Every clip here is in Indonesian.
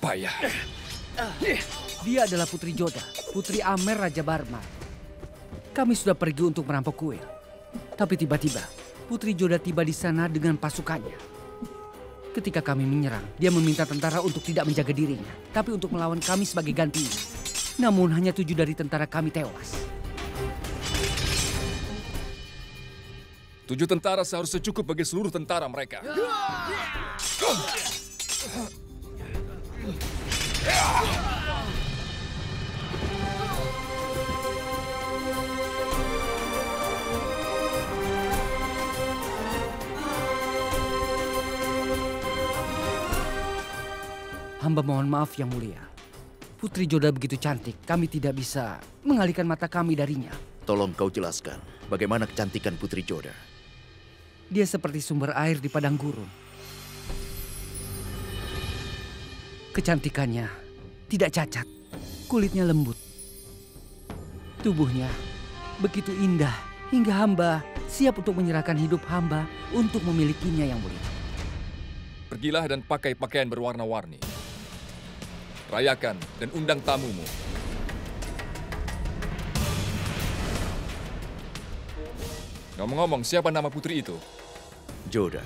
Payah. Dia adalah Putri Joda, Putri Amer Raja Barmar. Kami sudah pergi untuk merampok kuil. Tapi tiba-tiba, Putri Joda tiba di sana dengan pasukannya. Ketika kami menyerang, dia meminta tentara untuk tidak menjaga dirinya, tapi untuk melawan kami sebagai gantinya. Namun hanya 7 dari tentara kami tewas. 7 tentara seharusnya cukup bagi seluruh tentara mereka. Hamba mohon maaf yang mulia. Putri Joda begitu cantik, kami tidak bisa mengalihkan mata kami darinya. Tolong kau jelaskan bagaimana kecantikan Putri Joda. Dia seperti sumber air di padang gurun. Kecantikannya tidak cacat, kulitnya lembut. Tubuhnya begitu indah hingga hamba siap untuk menyerahkan hidup hamba untuk memilikinya yang mulia. Pergilah dan pakai pakaian berwarna-warni. Rayakan dan undang tamumu. Ngomong-ngomong, siapa nama putri itu? Joda.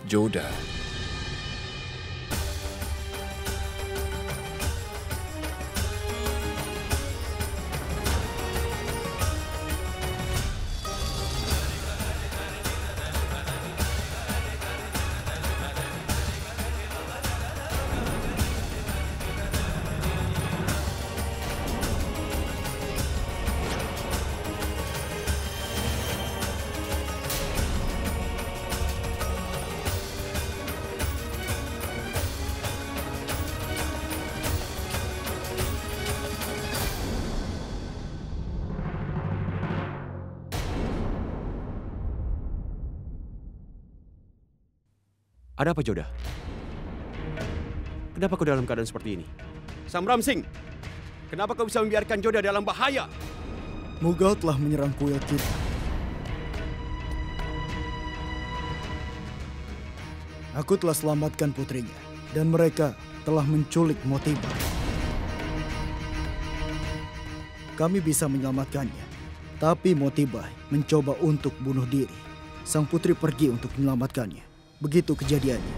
Joda. Ada apa, Joda? Kenapa kau dalam keadaan seperti ini? Samram Singh, kenapa kau bisa membiarkan Joda dalam bahaya? Mughal telah menyerang kuil kita. Aku telah selamatkan putrinya, dan mereka telah menculik Motibai. Kami bisa menyelamatkannya, tapi Motibai mencoba untuk bunuh diri. Sang putri pergi untuk menyelamatkannya. Begitu kejadiannya.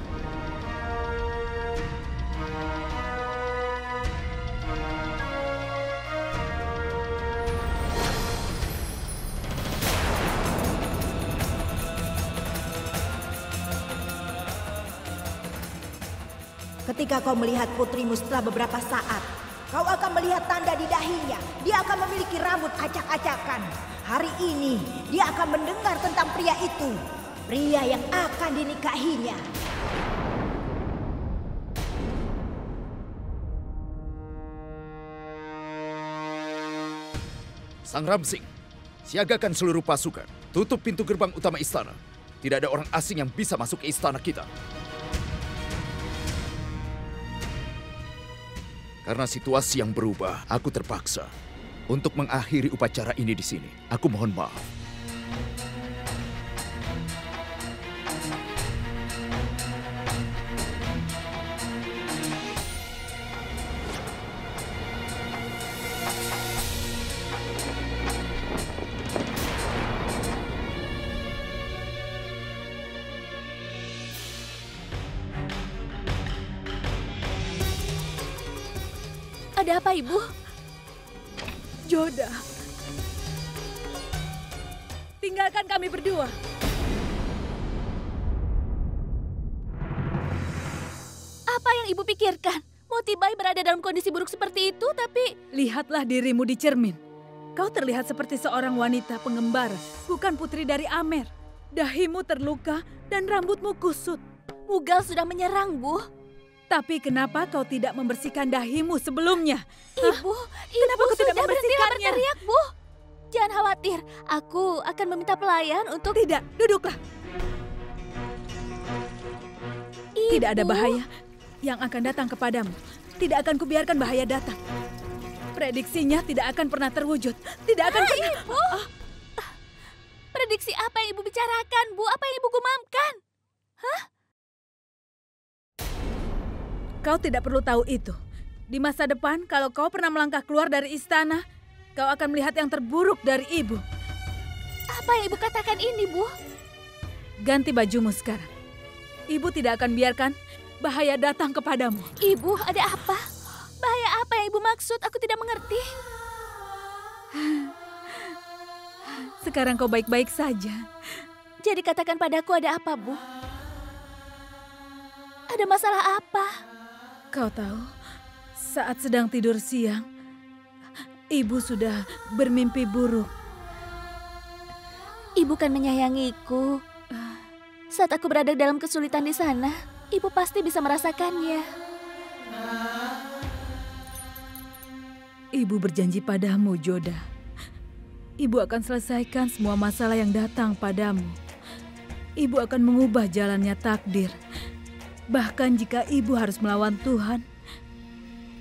Ketika kau melihat putrimu setelah beberapa saat, kau akan melihat tanda di dahinya. Dia akan memiliki rambut acak-acakan. Hari ini, dia akan mendengar tentang pria itu. Pria yang akan dinikahinya. Sangram Singh, siagakan seluruh pasukan. Tutup pintu gerbang utama istana. Tidak ada orang asing yang bisa masuk ke istana kita. Karena situasi yang berubah, aku terpaksa untuk mengakhiri upacara ini di sini. Aku mohon maaf. Ada apa, Ibu? Joda, tinggalkan kami berdua. Apa yang Ibu pikirkan? Motibai berada dalam kondisi buruk seperti itu, tapi... Lihatlah dirimu di cermin. Kau terlihat seperti seorang wanita pengembara, bukan putri dari Amer. Dahimu terluka dan rambutmu kusut. Mughal sudah menyerang, Bu. Tapi kenapa kau tidak membersihkan dahimu sebelumnya? Ibu, kenapa kau tidak membersihkannya? Berteriak, Bu. Jangan khawatir, aku akan meminta pelayan untuk... Tidak, duduklah. Ibu. Tidak ada bahaya. yang akan datang kepadamu. Tidak akan kubiarkan bahaya datang. Prediksinya tidak akan pernah terwujud. Tidak akan pernah. Ibu! Prediksi apa yang Ibu bicarakan, Bu? Apa yang Ibu gumamkan? Kau tidak perlu tahu itu. Di masa depan, kalau kau pernah melangkah keluar dari istana, kau akan melihat yang terburuk dari Ibu. Apa yang Ibu katakan ini, Bu? Ganti bajumu sekarang. Ibu tidak akan biarkan bahaya datang kepadamu. Ibu, ada apa? Bahaya apa yang Ibu maksud? Aku tidak mengerti. Sekarang kau baik-baik saja. Jadi katakan padaku ada apa, Bu? Ada masalah apa? Kau tahu, saat sedang tidur siang, Ibu sudah bermimpi buruk. Ibu kan menyayangiku. Saat aku berada dalam kesulitan di sana, Ibu pasti bisa merasakannya. Ibu berjanji padamu, Joda. Ibu akan selesaikan semua masalah yang datang padamu. Ibu akan mengubah jalannya takdir. Bahkan jika Ibu harus melawan Tuhan,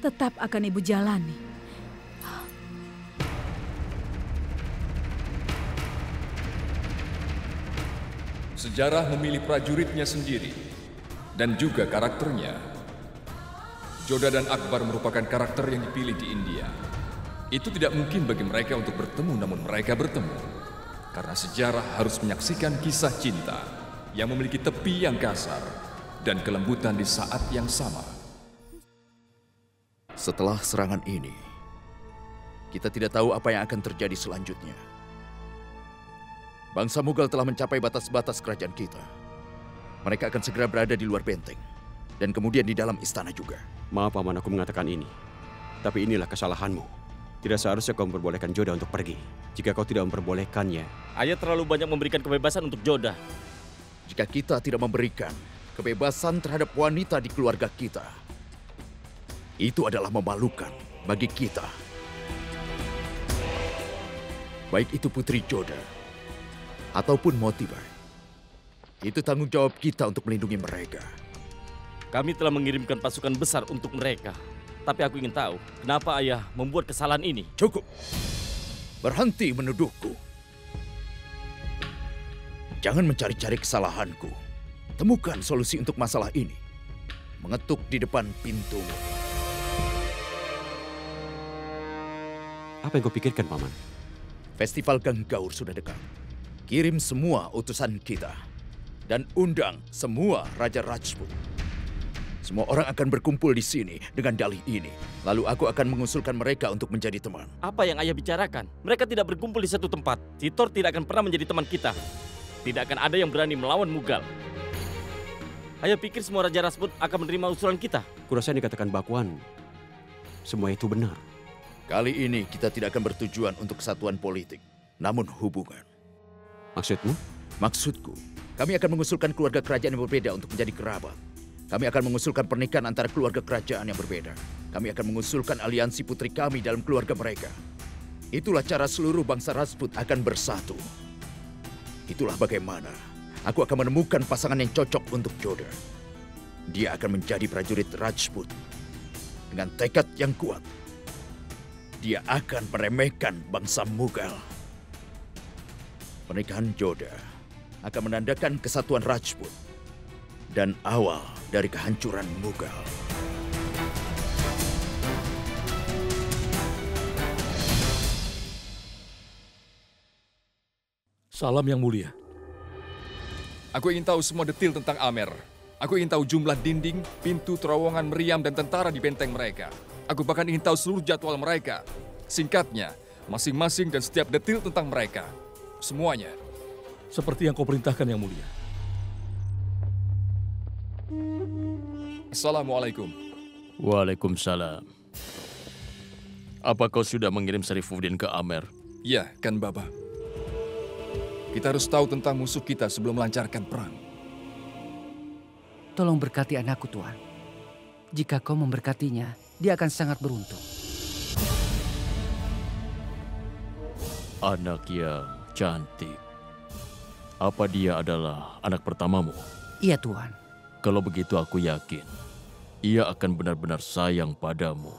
tetap akan Ibu jalani. Sejarah memilih prajuritnya sendiri dan juga karakternya. Joda dan Akbar merupakan karakter yang dipilih di India. Itu tidak mungkin bagi mereka untuk bertemu, namun mereka bertemu. Karena sejarah harus menyaksikan kisah cinta yang memiliki tepi yang kasar dan kelembutan di saat yang sama. Setelah serangan ini, kita tidak tahu apa yang akan terjadi selanjutnya. Bangsa Mughal telah mencapai batas-batas kerajaan kita. Mereka akan segera berada di luar benteng. Dan kemudian di dalam istana juga. Maaf Paman, aku mengatakan ini. Tapi inilah kesalahanmu. Tidak seharusnya kau memperbolehkan Joda untuk pergi. Jika kau tidak memperbolehkannya, Ayah terlalu banyak memberikan kebebasan untuk Joda. Jika kita tidak memberikan kebebasan terhadap wanita di keluarga kita, itu adalah memalukan bagi kita. Baik itu Putri Joda ataupun Motibai. Itu tanggung jawab kita untuk melindungi mereka. Kami telah mengirimkan pasukan besar untuk mereka. Tapi aku ingin tahu, kenapa Ayah membuat kesalahan ini? Cukup. Berhenti menuduhku. Jangan mencari-cari kesalahanku. Temukan solusi untuk masalah ini. Mengetuk di depan pintumu. apa yang kau pikirkan, Paman? Festival Ganggaur sudah dekat. Kirim semua utusan kita. Dan undang semua Raja Rajput. Semua orang akan berkumpul di sini dengan dalih ini. Lalu aku akan mengusulkan mereka untuk menjadi teman. Apa yang ayah bicarakan? Mereka tidak berkumpul di satu tempat. Titor tidak akan pernah menjadi teman kita. Tidak akan ada yang berani melawan Mughal. Ayah pikir semua Raja Rajput akan menerima usulan kita? Kurasa yang dikatakan Bakwan, semua itu benar. Kali ini kita tidak akan bertujuan untuk kesatuan politik, namun hubungan. Maksudmu? Maksudku, kami akan mengusulkan keluarga kerajaan yang berbeda untuk menjadi kerabat. Kami akan mengusulkan pernikahan antara keluarga kerajaan yang berbeda. Kami akan mengusulkan aliansi putri kami dalam keluarga mereka. Itulah cara seluruh bangsa Rajput akan bersatu. Itulah bagaimana aku akan menemukan pasangan yang cocok untuk Joda. Dia akan menjadi prajurit Rajput. Dengan tekad yang kuat, dia akan meremehkan bangsa Mughal. Pernikahan Joda akan menandakan kesatuan Rajput dan awal dari kehancuran Mughal. Salam yang mulia. Aku ingin tahu semua detail tentang Amer. Aku ingin tahu jumlah dinding, pintu, terowongan, meriam, dan tentara di benteng mereka. Aku bahkan ingin tahu seluruh jadwal mereka. Singkatnya, masing-masing dan setiap detail tentang mereka. Semuanya. Seperti yang kau perintahkan yang mulia. Assalamualaikum. Waalaikumsalam. Apa kau sudah mengirim Sarifuddin ke Amer? Ya, kan Baba. Kita harus tahu tentang musuh kita sebelum melancarkan perang. Tolong berkati anakku, Tuan. Jika kau memberkatinya, dia akan sangat beruntung. Anak yang cantik. Apa dia adalah anak pertamamu? Iya, Tuan. Kalau begitu aku yakin ia akan benar-benar sayang padamu.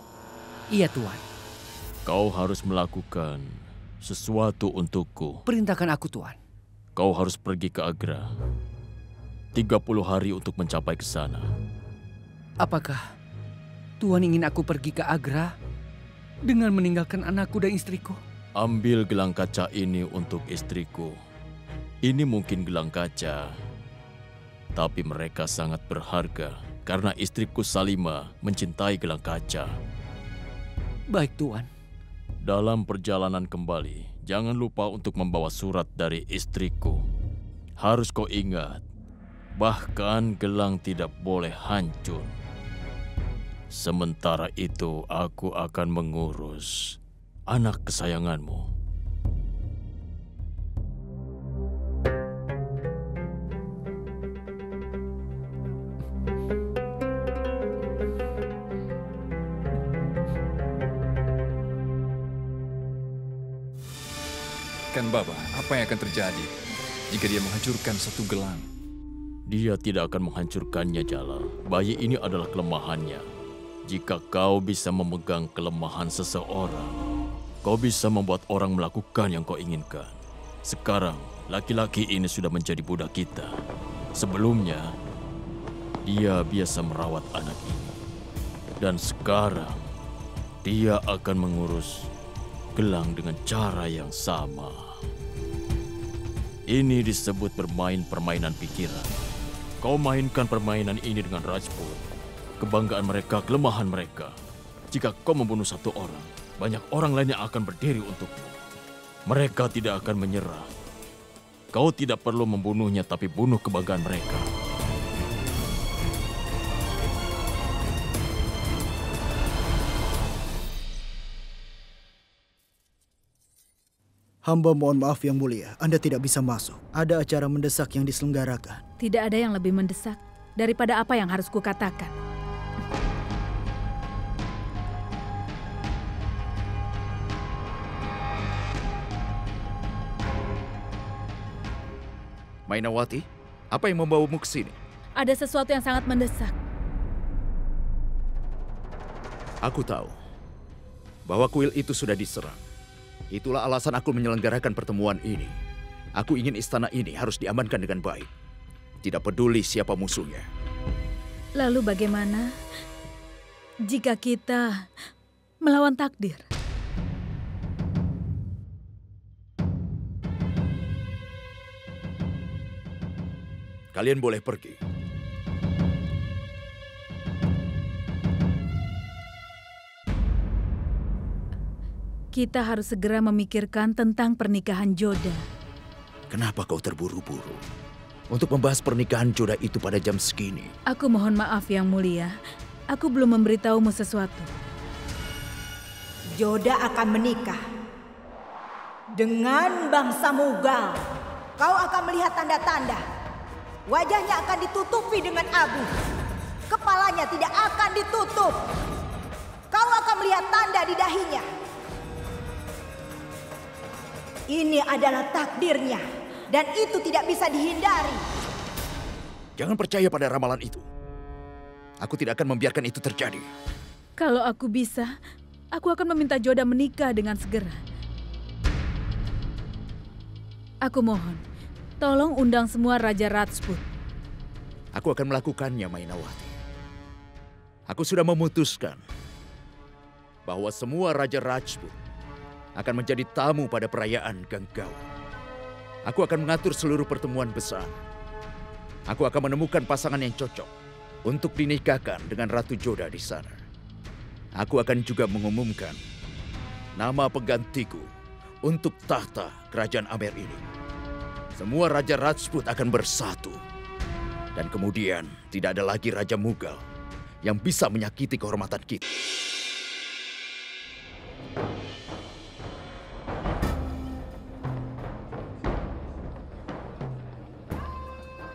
Iya, Tuan. Kau harus melakukan sesuatu untukku. Perintahkan aku, Tuan. Kau harus pergi ke Agra. 30 hari untuk mencapai ke sana. Apakah Tuan ingin aku pergi ke Agra dengan meninggalkan anakku dan istriku? Ambil gelang kaca ini untuk istriku. Ini mungkin gelang kaca, tapi mereka sangat berharga karena istriku Salima mencintai gelang kaca. Baik, Tuan. Dalam perjalanan kembali, jangan lupa untuk membawa surat dari istriku. Harus kau ingat, bahkan gelang tidak boleh hancur. Sementara itu, aku akan mengurus anak kesayanganmu. Kan Baba, apa yang akan terjadi jika dia menghancurkan satu gelang? Dia tidak akan menghancurkannya, Jalal. Bayi ini adalah kelemahannya. Jika kau bisa memegang kelemahan seseorang, kau bisa membuat orang melakukan yang kau inginkan. Sekarang, laki-laki ini sudah menjadi budak kita. Sebelumnya, dia biasa merawat anak ini. Dan sekarang, dia akan mengurus gelang dengan cara yang sama. Ini disebut bermain permainan pikiran. Kau mainkan permainan ini dengan Rajput. Kebanggaan mereka, kelemahan mereka. Jika kau membunuh satu orang, banyak orang lain yang akan berdiri untukmu. Mereka tidak akan menyerah. Kau tidak perlu membunuhnya, tapi bunuh kebanggaan mereka. Hamba mohon maaf yang mulia, Anda tidak bisa masuk. Ada acara mendesak yang diselenggarakan. Tidak ada yang lebih mendesak daripada apa yang harus kukatakan. Mainawati, apa yang membawamu ke sini? Ada sesuatu yang sangat mendesak. Aku tahu bahwa kuil itu sudah diserang. Itulah alasan aku menyelenggarakan pertemuan ini. Aku ingin istana ini harus diamankan dengan baik. Tidak peduli siapa musuhnya. Lalu bagaimana jika kita melawan takdir? Kalian boleh pergi. Kita harus segera memikirkan tentang pernikahan Joda. Kenapa kau terburu-buru untuk membahas pernikahan Joda itu pada jam segini? Aku mohon maaf yang mulia. Aku belum memberitahumu sesuatu. Joda akan menikah dengan bangsa Mughal. Kau akan melihat tanda-tanda. Wajahnya akan ditutupi dengan abu. Kepalanya tidak akan ditutup. Kau akan melihat tanda di dahinya. Ini adalah takdirnya, dan itu tidak bisa dihindari. Jangan percaya pada ramalan itu. Aku tidak akan membiarkan itu terjadi. Kalau aku bisa, aku akan meminta Joda menikah dengan segera. Aku mohon, tolong undang semua Raja Rajput. Aku akan melakukannya, Mainawati. Aku sudah memutuskan bahwa semua Raja Rajput akan menjadi tamu pada perayaan Ganggau. Aku akan mengatur seluruh pertemuan besar. Aku akan menemukan pasangan yang cocok untuk dinikahkan dengan Ratu Joda di sana. Aku akan juga mengumumkan nama penggantiku untuk tahta kerajaan Amer ini. Semua Raja Rajput akan bersatu. Dan kemudian tidak ada lagi Raja Mughal yang bisa menyakiti kehormatan kita.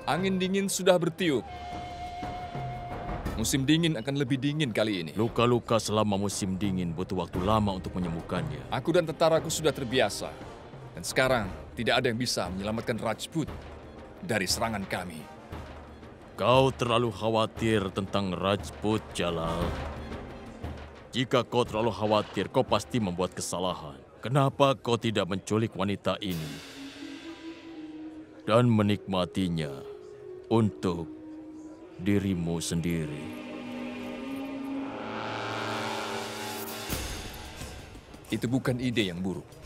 Angin dingin sudah bertiup. Musim dingin akan lebih dingin kali ini. Luka-luka selama musim dingin butuh waktu lama untuk menyembuhkannya. Aku dan tentaraku sudah terbiasa. Dan sekarang tidak ada yang bisa menyelamatkan Rajput dari serangan kami. Kau terlalu khawatir tentang Rajput, Jalal. Jika kau terlalu khawatir, kau pasti membuat kesalahan. Kenapa kau tidak menculik wanita ini dan menikmatinya untuk dirimu sendiri? Itu bukan ide yang buruk.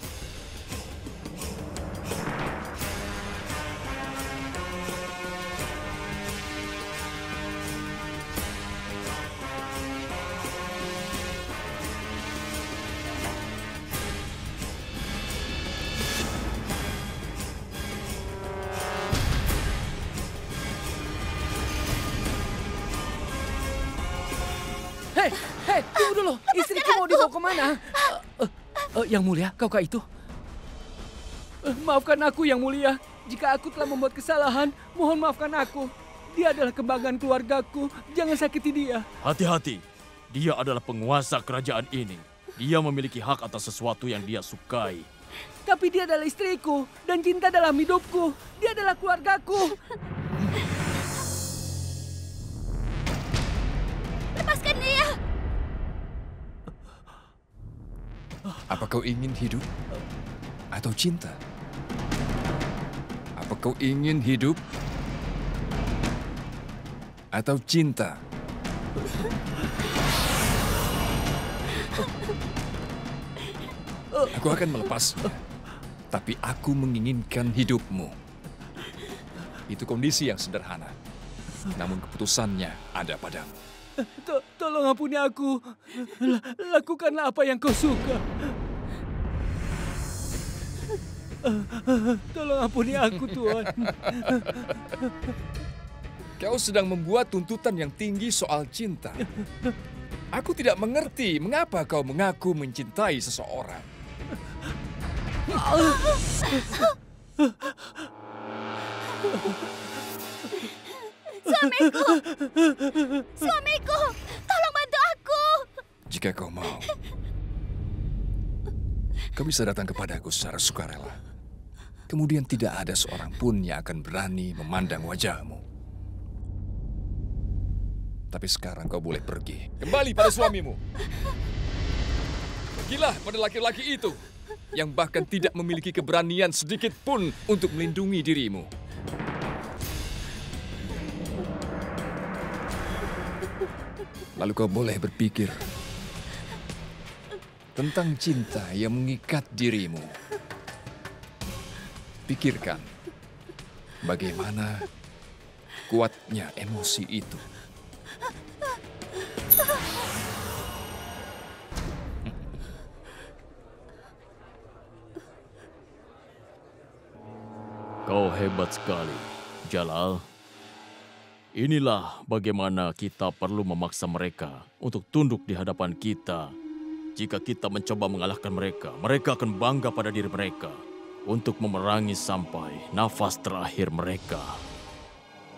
Hei, tunggu dulu. Istriku mau dibawa kemana? Yang mulia, kaukah itu? Maafkan aku, Yang mulia. Jika aku telah membuat kesalahan, mohon maafkan aku. Dia adalah kebanggaan keluargaku. Jangan sakiti dia. Hati-hati. Dia adalah penguasa kerajaan ini. Dia memiliki hak atas sesuatu yang dia sukai. Tapi dia adalah istriku dan cinta dalam hidupku. Dia adalah keluargaku. Lepaskan dia! Apa kau ingin hidup atau cinta? Apa kau ingin hidup atau cinta? Aku akan melepasmu, tapi aku menginginkan hidupmu. Itu kondisi yang sederhana, namun keputusannya ada padamu. Tolong ampuni aku. Lakukanlah apa yang kau suka. Tolong ampuni aku, Tuan. Kau sedang membuat tuntutan yang tinggi soal cinta. Aku tidak mengerti mengapa kau mengaku mencintai seseorang. Suamiku! Suamiku! Tolong bantu aku! Jika kau mau, kau bisa datang kepadaku secara sukarela. Kemudian tidak ada seorang pun yang akan berani memandang wajahmu. Tapi sekarang kau boleh pergi. Kembali pada suamimu. Pergilah pada laki-laki itu yang bahkan tidak memiliki keberanian sedikit pun untuk melindungi dirimu. Lalu kau boleh berpikir tentang cinta yang mengikat dirimu. Pikirkan bagaimana kuatnya emosi itu. Kau hebat sekali, Jalal. Inilah bagaimana kita perlu memaksa mereka untuk tunduk di hadapan kita. Jika kita mencoba mengalahkan mereka, mereka akan bangga pada diri mereka untuk memerangi sampai nafas terakhir mereka.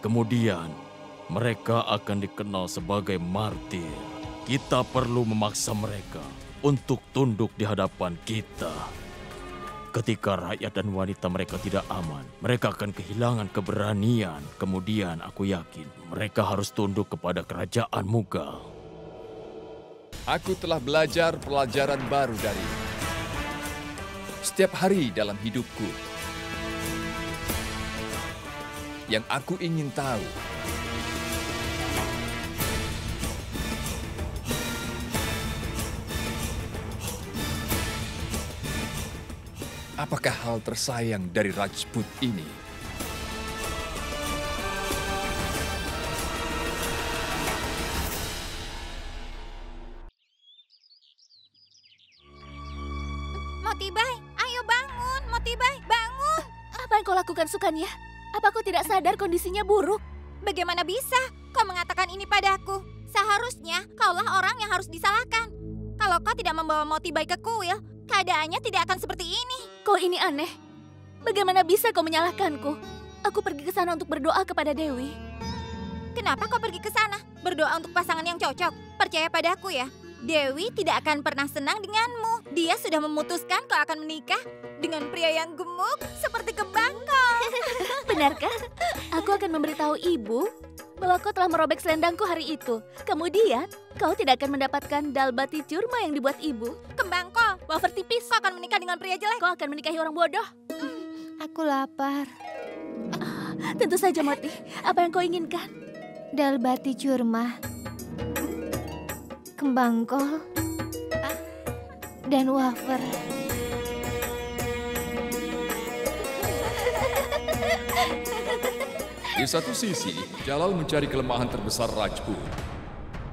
Kemudian, mereka akan dikenal sebagai martir. Kita perlu memaksa mereka untuk tunduk di hadapan kita. Ketika rakyat dan wanita mereka tidak aman, mereka akan kehilangan keberanian. Kemudian aku yakin mereka harus tunduk kepada kerajaan Mughal. Aku telah belajar pelajaran baru darimu. Setiap hari dalam hidupku, yang aku ingin tahu, apakah hal tersayang dari Rajput ini? Motibai, ayo bangun. Motibai, bangun. Apa yang kau lakukan, Sukanya? Apa kau tidak sadar kondisinya buruk? Bagaimana bisa kau mengatakan ini padaku? Seharusnya kaulah orang yang harus disalahkan. Kalau kau tidak membawa Motibai ke kuil, keadaannya tidak akan seperti ini. Kau ini aneh. Bagaimana bisa kau menyalahkanku? Aku pergi ke sana untuk berdoa kepada Dewi. Kenapa kau pergi ke sana? Berdoa untuk pasangan yang cocok. Percaya padaku ya. Dewi tidak akan pernah senang denganmu. Dia sudah memutuskan kau akan menikah dengan pria yang gemuk seperti kebangkau. Benarkah? Aku akan memberitahu ibu bahwa kau telah merobek selendangku hari itu. Kemudian, kau tidak akan mendapatkan dalbati curma yang dibuat ibu. Kembangko, Wafer tipis. kau akan menikah dengan pria jelek. Kau akan menikahi orang bodoh. Aku lapar. Tentu saja, Moti. Apa yang kau inginkan? Dalbati curma, kembang kol, dan wafer. Di satu sisi, Jalal mencari kelemahan terbesar Rajput.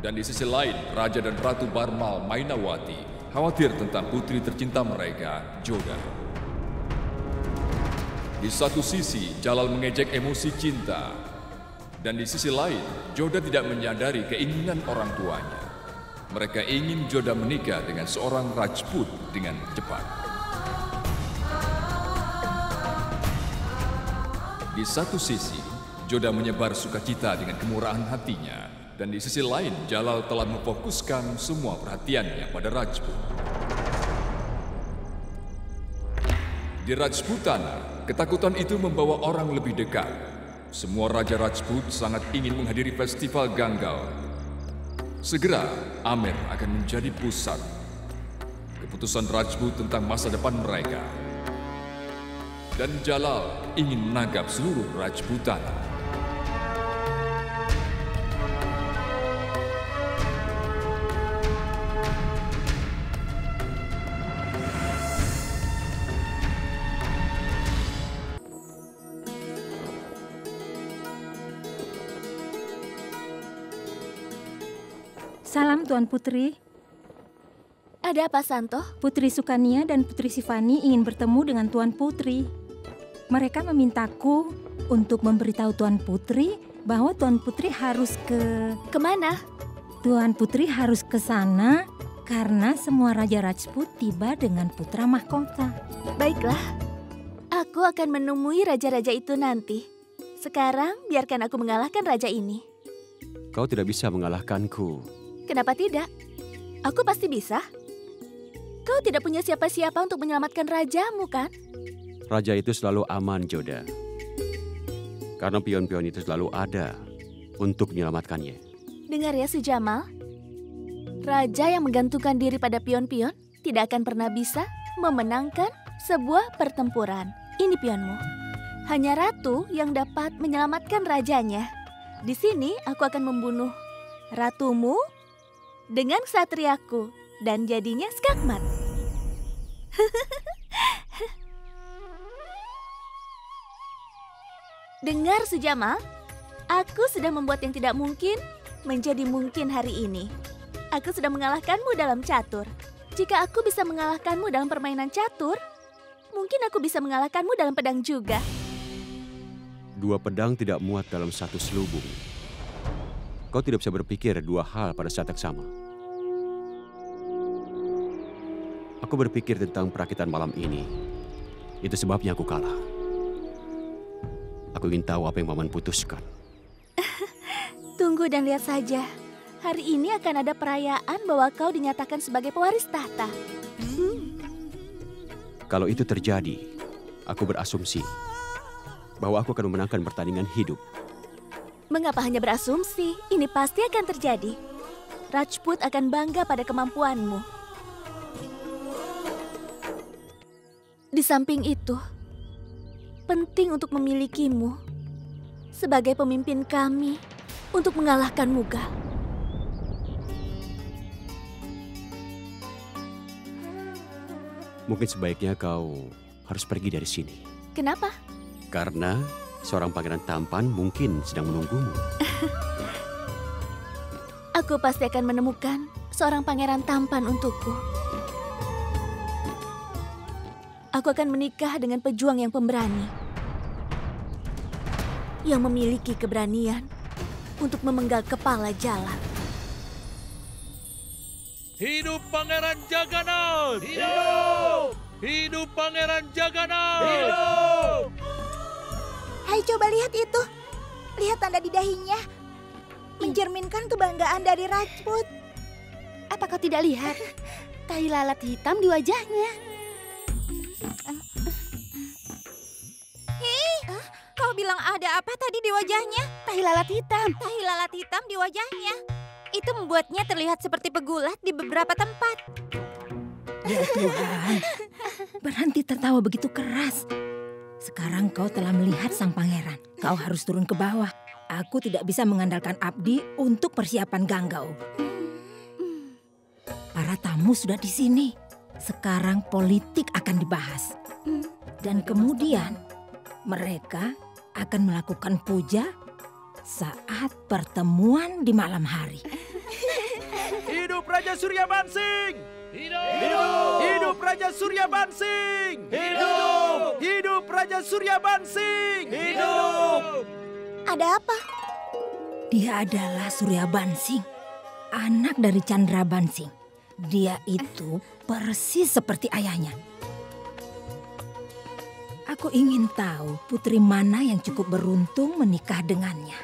Dan di sisi lain, Raja dan Ratu Barmal Mainawati khawatir tentang putri tercinta mereka, Joda. Di satu sisi, Jalal mengejek emosi cinta. Dan di sisi lain, Joda tidak menyadari keinginan orang tuanya. Mereka ingin Joda menikah dengan seorang Rajput dengan cepat. Di satu sisi, Joda menyebar sukacita dengan kemurahan hatinya. Dan di sisi lain, Jalal telah memfokuskan semua perhatiannya pada Rajput. Di Rajputana, ketakutan itu membawa orang lebih dekat. Semua Raja Rajput sangat ingin menghadiri festival Ganggal. Segera, Amer akan menjadi pusat. Keputusan Rajput tentang masa depan mereka. Dan Jalal ingin menangkap seluruh Rajputana. Salam Tuan Putri. Ada apa, Santo? Putri Sukania dan Putri Sifani ingin bertemu dengan Tuan Putri. Mereka memintaku untuk memberitahu Tuan Putri bahwa Tuan Putri harus Kemana? Tuan Putri harus ke sana karena semua Raja Rajput tiba dengan putra mahkota. Baiklah, aku akan menemui raja-raja itu nanti. Sekarang, biarkan aku mengalahkan raja ini. Kau tidak bisa mengalahkanku. Kenapa tidak? Aku pasti bisa. Kau tidak punya siapa-siapa untuk menyelamatkan rajamu, kan? Raja itu selalu aman, Joda. Karena pion-pion itu selalu ada untuk menyelamatkannya. Dengar ya, Sujamal. Raja yang menggantungkan diri pada pion-pion tidak akan pernah bisa memenangkan sebuah pertempuran. Ini pionmu. Hanya ratu yang dapat menyelamatkan rajanya. Di sini aku akan membunuh ratumu dengan satriaku dan jadinya skakmat. Dengar Sujamal, aku sudah membuat yang tidak mungkin menjadi mungkin hari ini. Aku sudah mengalahkanmu dalam catur. Jika aku bisa mengalahkanmu dalam permainan catur, mungkin aku bisa mengalahkanmu dalam pedang juga. Dua pedang tidak muat dalam satu selubung. Kau tidak bisa berpikir dua hal pada saat yang sama. Aku berpikir tentang perakitan malam ini. Itu sebabnya aku kalah. Aku ingin tahu apa yang Paman putuskan. Tunggu dan lihat saja. Hari ini akan ada perayaan bahwa kau dinyatakan sebagai pewaris tahta. Kalau itu terjadi, aku berasumsi bahwa aku akan memenangkan pertandingan hidup. Mengapa hanya berasumsi? Ini pasti akan terjadi. Rajput akan bangga pada kemampuanmu. Di samping itu, penting untuk memilikimu sebagai pemimpin kami untuk mengalahkan Mughal. Mungkin sebaiknya kau harus pergi dari sini. Kenapa? Karena seorang pangeran tampan mungkin sedang menunggumu. Aku pasti akan menemukan seorang pangeran tampan untukku. Aku akan menikah dengan pejuang yang pemberani. Yang memiliki keberanian untuk memenggal kepala Jalal. Hidup Pangeran Jagannath! Hidup! Hidup Pangeran Jagannath! Hidup! Hai, coba lihat itu. Lihat tanda di dahinya. Mencerminkan kebanggaan dari Rajput. Apa kau tidak lihat? Tai lalat hitam di wajahnya. Kau bilang ada apa tadi di wajahnya? tahi lalat hitam. Tahi lalat hitam di wajahnya. Itu membuatnya terlihat seperti pegulat di beberapa tempat. Ya Tuhan, berhenti tertawa begitu keras. Sekarang kau telah melihat sang pangeran. Kau harus turun ke bawah. Aku tidak bisa mengandalkan Abdi untuk persiapan Ganggau. Para tamu sudah di sini. Sekarang politik akan dibahas. Dan kemudian mereka akan melakukan puja saat pertemuan di malam hari. Hidup Raja Suryabansing! Hidup! Hidup Raja Suryabansing! Hidup! Hidup Raja Suryabansing! Hidup! Ada apa? Dia adalah Suryabansing, anak dari Chandrabansing. Dia itu persis seperti ayahnya. Aku ingin tahu putri mana yang cukup beruntung menikah dengannya.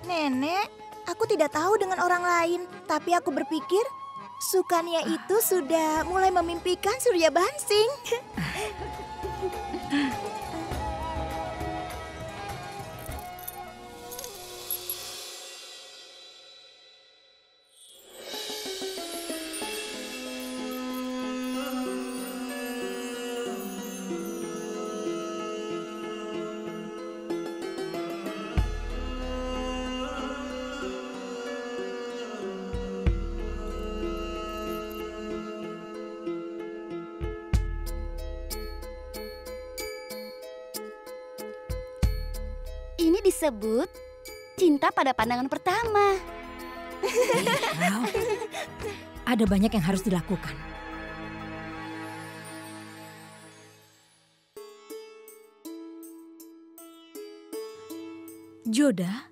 Nenek, aku tidak tahu dengan orang lain. Tapi aku berpikir Sukanya itu sudah mulai memimpikan Suryabansing. Ini disebut cinta pada pandangan pertama. Wow, ada banyak yang harus dilakukan. Joda,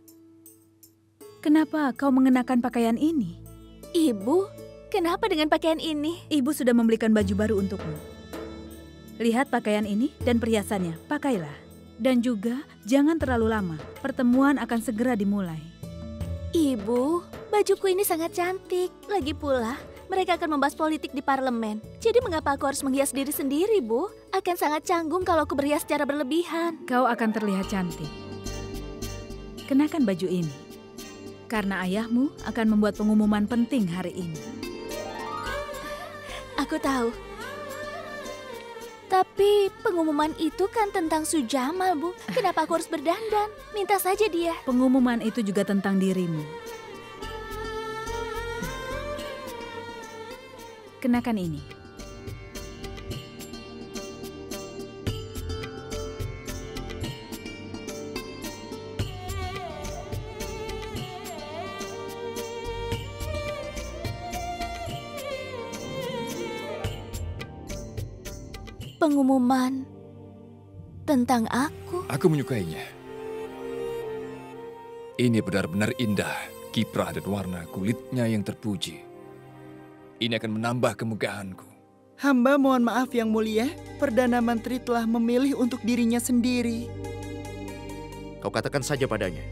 kenapa kau mengenakan pakaian ini? Ibu, kenapa dengan pakaian ini? Ibu sudah membelikan baju baru untukmu. Lihat pakaian ini dan perhiasannya, pakailah. Dan juga jangan terlalu lama, pertemuan akan segera dimulai. Ibu, bajuku ini sangat cantik. Lagi pula, mereka akan membahas politik di parlemen. Jadi mengapa aku harus menghias diri sendiri, Bu? Akan sangat canggung kalau aku berhias secara berlebihan. Kau akan terlihat cantik. Kenakan baju ini, karena ayahmu akan membuat pengumuman penting hari ini. Aku tahu. Tapi pengumuman itu kan tentang Sujamal, Bu. Kenapa aku harus berdandan? Minta saja dia. Pengumuman itu juga tentang dirimu. Kenakan ini. Pengumuman tentang aku. Aku menyukainya. Ini benar-benar indah, kiprah dan warna kulitnya yang terpuji. Ini akan menambah kemegahanku. Hamba mohon maaf yang mulia, Perdana Menteri telah memilih untuk dirinya sendiri. Kau katakan saja padanya.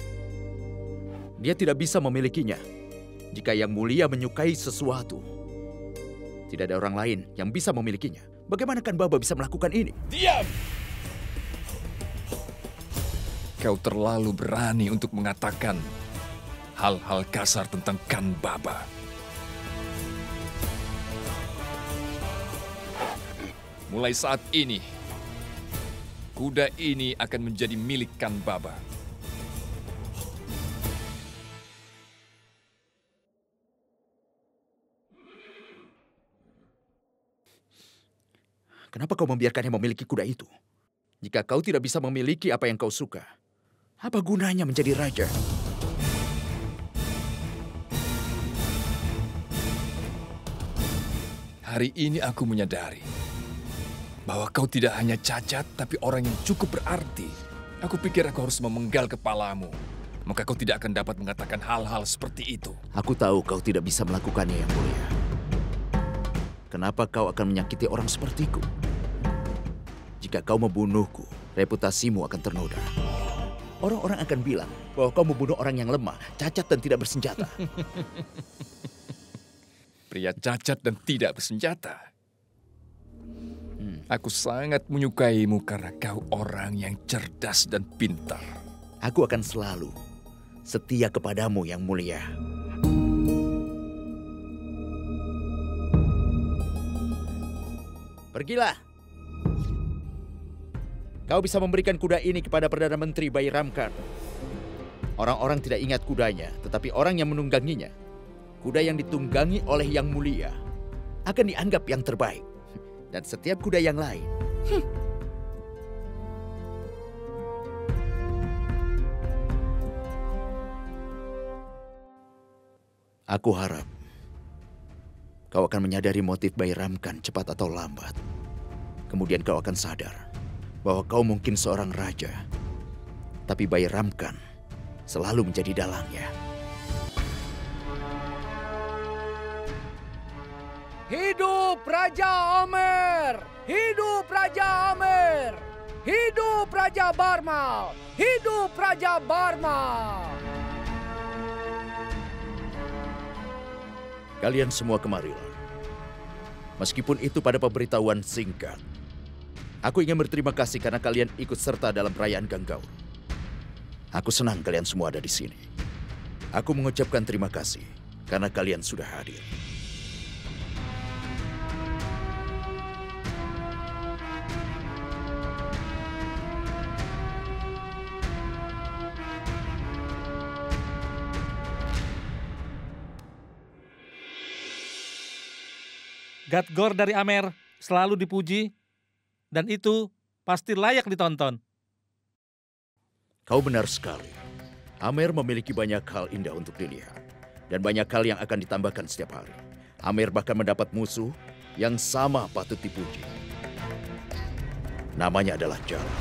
Dia tidak bisa memilikinya. Jika yang mulia menyukai sesuatu, tidak ada orang lain yang bisa memilikinya. Bagaimana kan Baba bisa melakukan ini? Diam! Kau terlalu berani untuk mengatakan hal-hal kasar tentang Kan Baba. Mulai saat ini, kuda ini akan menjadi milik Kan Baba. Kenapa kau membiarkannya memiliki kuda itu? Jika kau tidak bisa memiliki apa yang kau suka, apa gunanya menjadi raja? Hari ini aku menyadari bahwa kau tidak hanya cacat, tapi orang yang cukup berarti. Aku pikir aku harus memenggal kepalamu, maka kau tidak akan dapat mengatakan hal-hal seperti itu. Aku tahu kau tidak bisa melakukannya, Yang Mulia. Kenapa kau akan menyakiti orang sepertiku? Jika kau membunuhku, reputasimu akan ternoda. Orang-orang akan bilang bahwa kau membunuh orang yang lemah, cacat dan tidak bersenjata. Pria cacat dan tidak bersenjata. Aku sangat menyukaimu karena kau orang yang cerdas dan pintar. Aku akan selalu setia kepadamu yang mulia. Pergilah. Kau bisa memberikan kuda ini kepada Perdana Menteri Bayramkan. Orang-orang tidak ingat kudanya, tetapi orang yang menungganginya. Kuda yang ditunggangi oleh Yang Mulia akan dianggap yang terbaik. Dan setiap kuda yang lain. Aku harap kau akan menyadari motif Bayramkan cepat atau lambat. Kemudian kau akan sadar bahwa kau mungkin seorang raja, tapi Bayramkan selalu menjadi dalangnya. Hidup Raja Amer! Hidup Raja Amer! Hidup Raja Barmal! Hidup Raja Barmal! Kalian semua kemarilah. Meskipun itu pada pemberitahuan singkat. Aku ingin berterima kasih karena kalian ikut serta dalam perayaan Ganggaur. Aku senang kalian semua ada di sini. Aku mengucapkan terima kasih karena kalian sudah hadir. Gatgor dari Amer selalu dipuji, dan itu pasti layak ditonton. Kau benar sekali. Amer memiliki banyak hal indah untuk dilihat, dan banyak hal yang akan ditambahkan setiap hari. Amer bahkan mendapat musuh yang sama patut dipuji. Namanya adalah Jalal.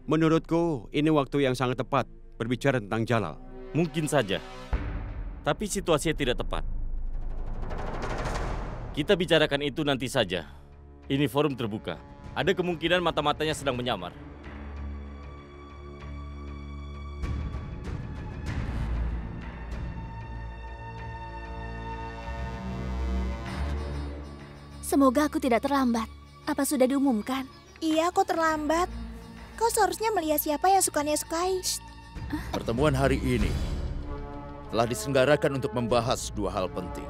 Menurutku, ini waktu yang sangat tepat berbicara tentang Jalal. Mungkin saja. Tapi situasinya tidak tepat. Kita bicarakan itu nanti saja. Ini forum terbuka. Ada kemungkinan mata-matanya sedang menyamar. Semoga aku tidak terlambat. Apa sudah diumumkan? Iya, kok terlambat? Kau seharusnya melihat siapa yang sukanya sukai. Pertemuan hari ini telah diselenggarakan untuk membahas dua hal penting.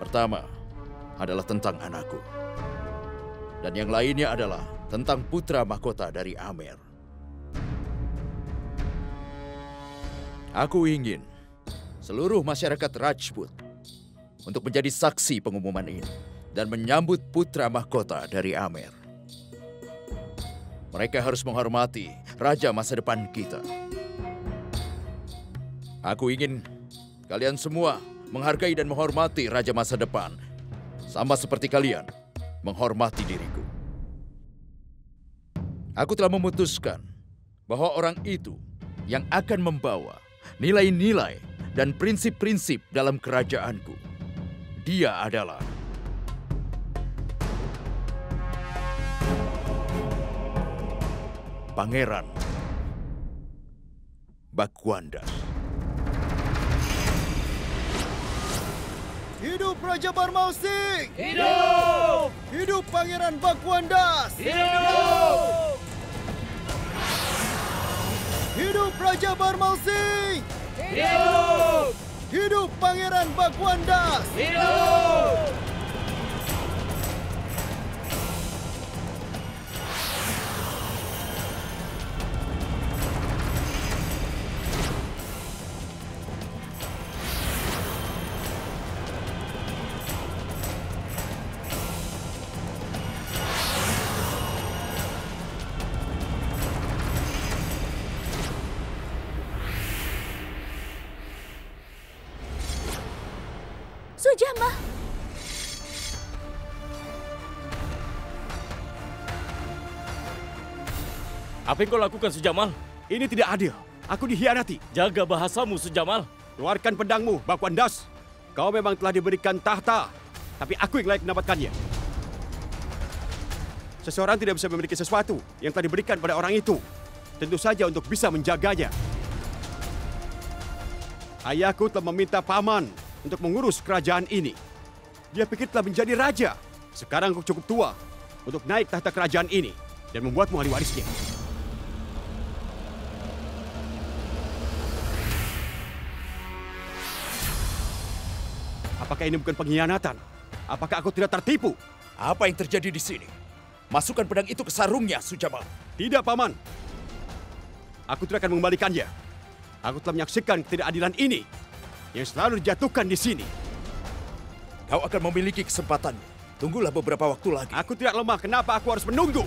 Pertama adalah tentang anakku. Dan yang lainnya adalah tentang putra mahkota dari Amer. Aku ingin seluruh masyarakat Rajput untuk menjadi saksi pengumuman ini dan menyambut putra mahkota dari Amer. Mereka harus menghormati raja masa depan kita. Aku ingin kalian semua menghargai dan menghormati raja masa depan, sama seperti kalian menghormati diriku. Aku telah memutuskan bahwa orang itu yang akan membawa nilai-nilai dan prinsip-prinsip dalam kerajaanku. Dia adalah Pangeran Bakwanda. Hidup Raja Barmal Singh! Hidup! Hidup Pangeran Bakwandas! Hidup! Hidup Raja Barmal Singh! Hidup! Hidup Pangeran Bakwandas! Hidup! Sujama. Apa yang kau lakukan, Sujamal? Ini tidak adil. Aku dikhianati. Jaga bahasamu, Sujamal. Keluarkan pedangmu, Bakwandas. Kau memang telah diberikan tahta, tapi aku yang layak mendapatkannya. Seseorang tidak bisa memiliki sesuatu yang telah diberikan pada orang itu. Tentu saja untuk bisa menjaganya. Ayahku telah meminta paman untuk mengurus kerajaan ini. Dia pikir telah menjadi raja. Sekarang aku cukup tua untuk naik tahta kerajaan ini. dan membuatmu ahli warisnya. Apakah ini bukan pengkhianatan? Apakah aku tidak tertipu? Apa yang terjadi di sini? Masukkan pedang itu ke sarungnya, Sujamal. Tidak, Paman. Aku tidak akan mengembalikannya. Aku telah menyaksikan ketidakadilan ini yang selalu dijatuhkan di sini. Kau akan memiliki kesempatan. Tunggulah beberapa waktu lagi. Aku tidak lemah. Kenapa aku harus menunggu?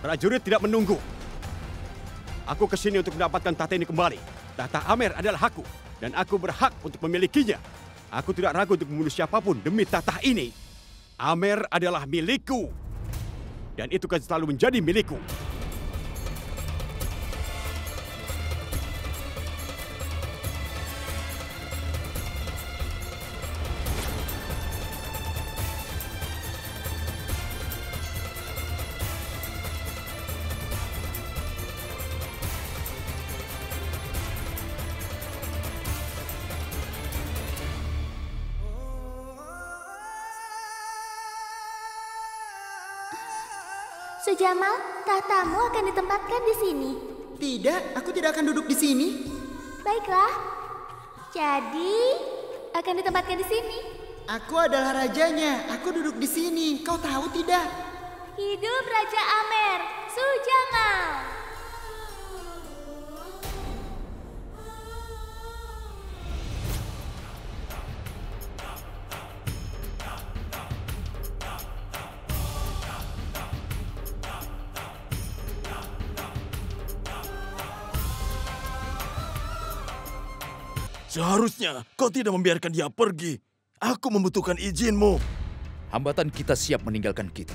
Prajurit tidak menunggu. Aku kesini untuk mendapatkan tahta ini kembali. Tahta Amer adalah hakku, dan aku berhak untuk memilikinya. Aku tidak ragu untuk membunuh siapapun demi tahta ini. Amer adalah milikku, dan itu akan selalu menjadi milikku. Sujamal, tahtamu akan ditempatkan di sini. Tidak, aku tidak akan duduk di sini. Baiklah. Jadi, akan ditempatkan di sini. Aku adalah rajanya. Aku duduk di sini. Kau tahu tidak? Hidup Raja Amer, Sujamal. Seharusnya kau tidak membiarkan dia pergi. Aku membutuhkan izinmu. Hambatan kita siap meninggalkan kita.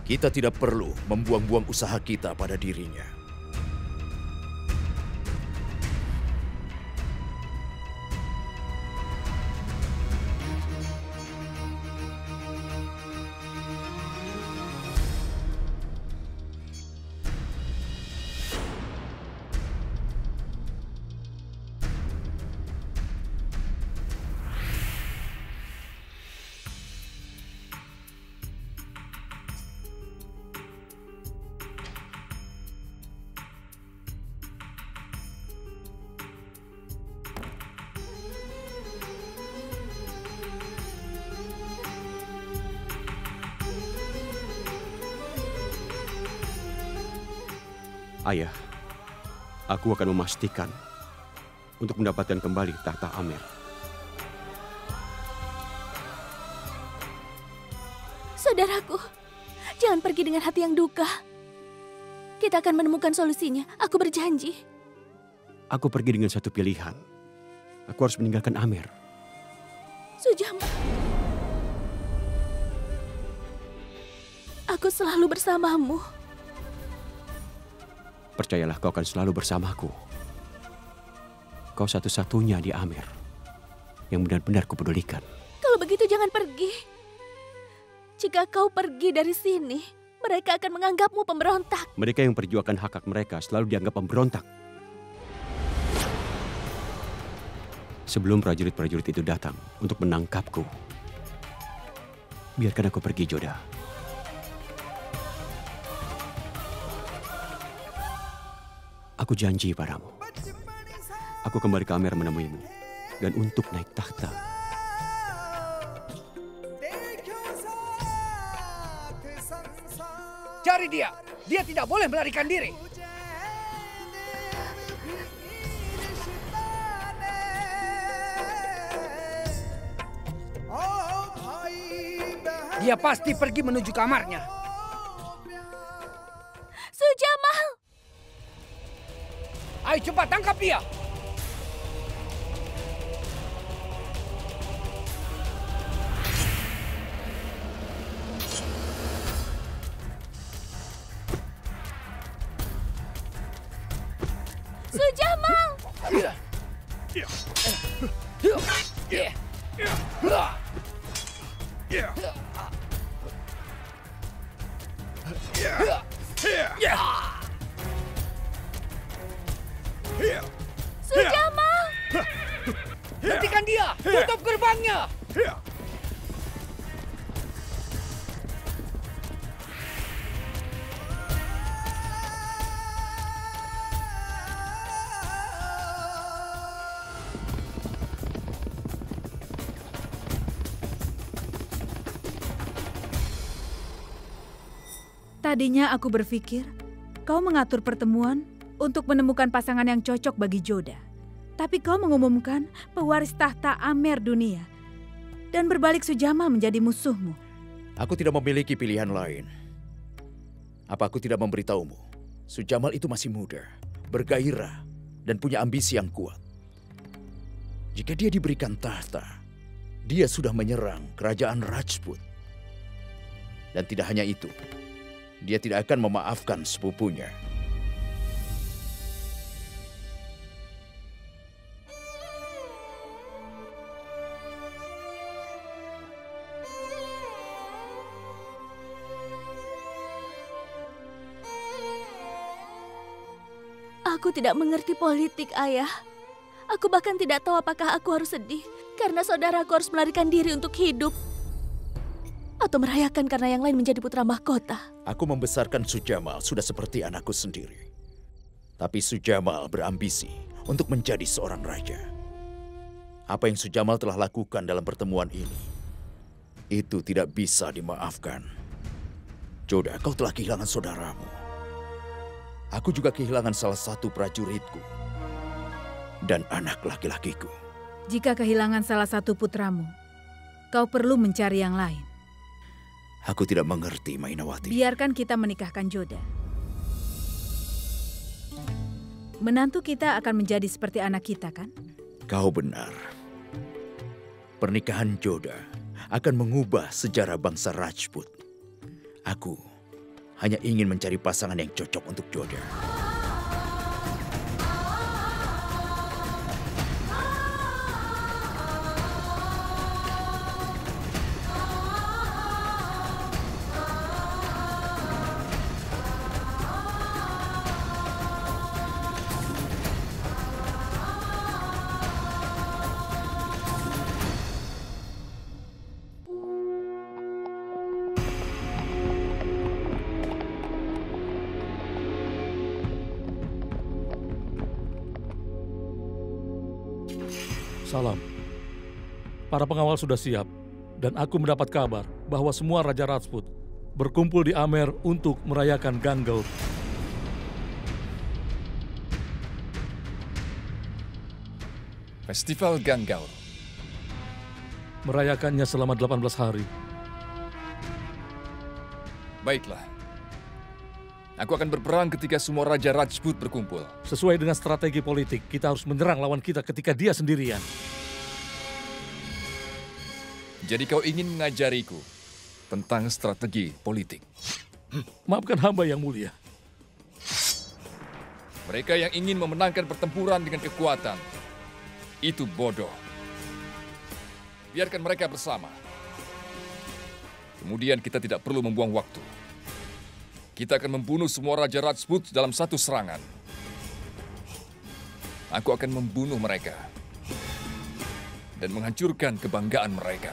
Kita tidak perlu membuang-buang usaha kita pada dirinya. Ayah, aku akan memastikan untuk mendapatkan kembali tahta Amer. Saudaraku, jangan pergi dengan hati yang duka. Kita akan menemukan solusinya, aku berjanji. Aku pergi dengan satu pilihan. Aku harus meninggalkan Amer. Sujamal. Aku selalu bersamamu. Percayalah, kau akan selalu bersamaku. Kau satu-satunya di Amer yang benar-benar kupedulikan. Kalau begitu jangan pergi. Jika kau pergi dari sini, mereka akan menganggapmu pemberontak. Mereka yang perjuangkan hak-hak mereka selalu dianggap pemberontak. Sebelum prajurit-prajurit itu datang untuk menangkapku, biarkan aku pergi, Joda. Aku janji padamu, aku kembali ke Amer menemuimu, dan untuk naik tahta. Cari dia! Dia tidak boleh melarikan diri! Dia pasti pergi menuju kamarnya. Sujamal! Ayo cepat tangkap dia! Sujamal! Sujamal! Hentikan dia! Tutup gerbangnya! Tadinya aku berpikir kau mengatur pertemuan untuk menemukan pasangan yang cocok bagi Joda. Tapi kau mengumumkan pewaris tahta Amer dunia dan berbalik Sujamal menjadi musuhmu. Aku tidak memiliki pilihan lain. Apa aku tidak memberitahumu? Sujamal itu masih muda, bergairah, dan punya ambisi yang kuat. Jika dia diberikan tahta, dia sudah menyerang kerajaan Rajput. Dan tidak hanya itu, dia tidak akan memaafkan sepupunya. Aku tidak mengerti politik, Ayah. Aku bahkan tidak tahu apakah aku harus sedih karena saudaraku harus melarikan diri untuk hidup. Atau merayakan karena yang lain menjadi putra mahkota. Aku membesarkan Sujamal sudah seperti anakku sendiri. Tapi Sujamal berambisi untuk menjadi seorang raja. Apa yang Sujamal telah lakukan dalam pertemuan ini, itu tidak bisa dimaafkan. Joda, kau telah kehilangan saudaramu. Aku juga kehilangan salah satu prajuritku dan anak laki-lakiku. Jika kehilangan salah satu putramu, kau perlu mencari yang lain. Aku tidak mengerti, Mainawati. Biarkan kita menikahkan Joda. Menantu kita akan menjadi seperti anak kita, kan? Kau benar. Pernikahan Joda akan mengubah sejarah bangsa Rajput. Aku hanya ingin mencari pasangan yang cocok untuk Joda. Salam. Para pengawal sudah siap, dan aku mendapat kabar bahwa semua Raja Rajput berkumpul di Amer untuk merayakan Gangaur. Festival Gangaur. Merayakannya selama 18 hari. Baiklah. Aku akan berperang ketika semua Raja Rajput berkumpul. Sesuai dengan strategi politik, kita harus menyerang lawan kita ketika dia sendirian. Jadi kau ingin mengajariku tentang strategi politik? Maafkan hamba yang mulia. Mereka yang ingin memenangkan pertempuran dengan kekuatan, itu bodoh. Biarkan mereka bersama. Kemudian kita tidak perlu membuang waktu. Kita akan membunuh semua Raja Rajput dalam satu serangan. Aku akan membunuh mereka dan menghancurkan kebanggaan mereka.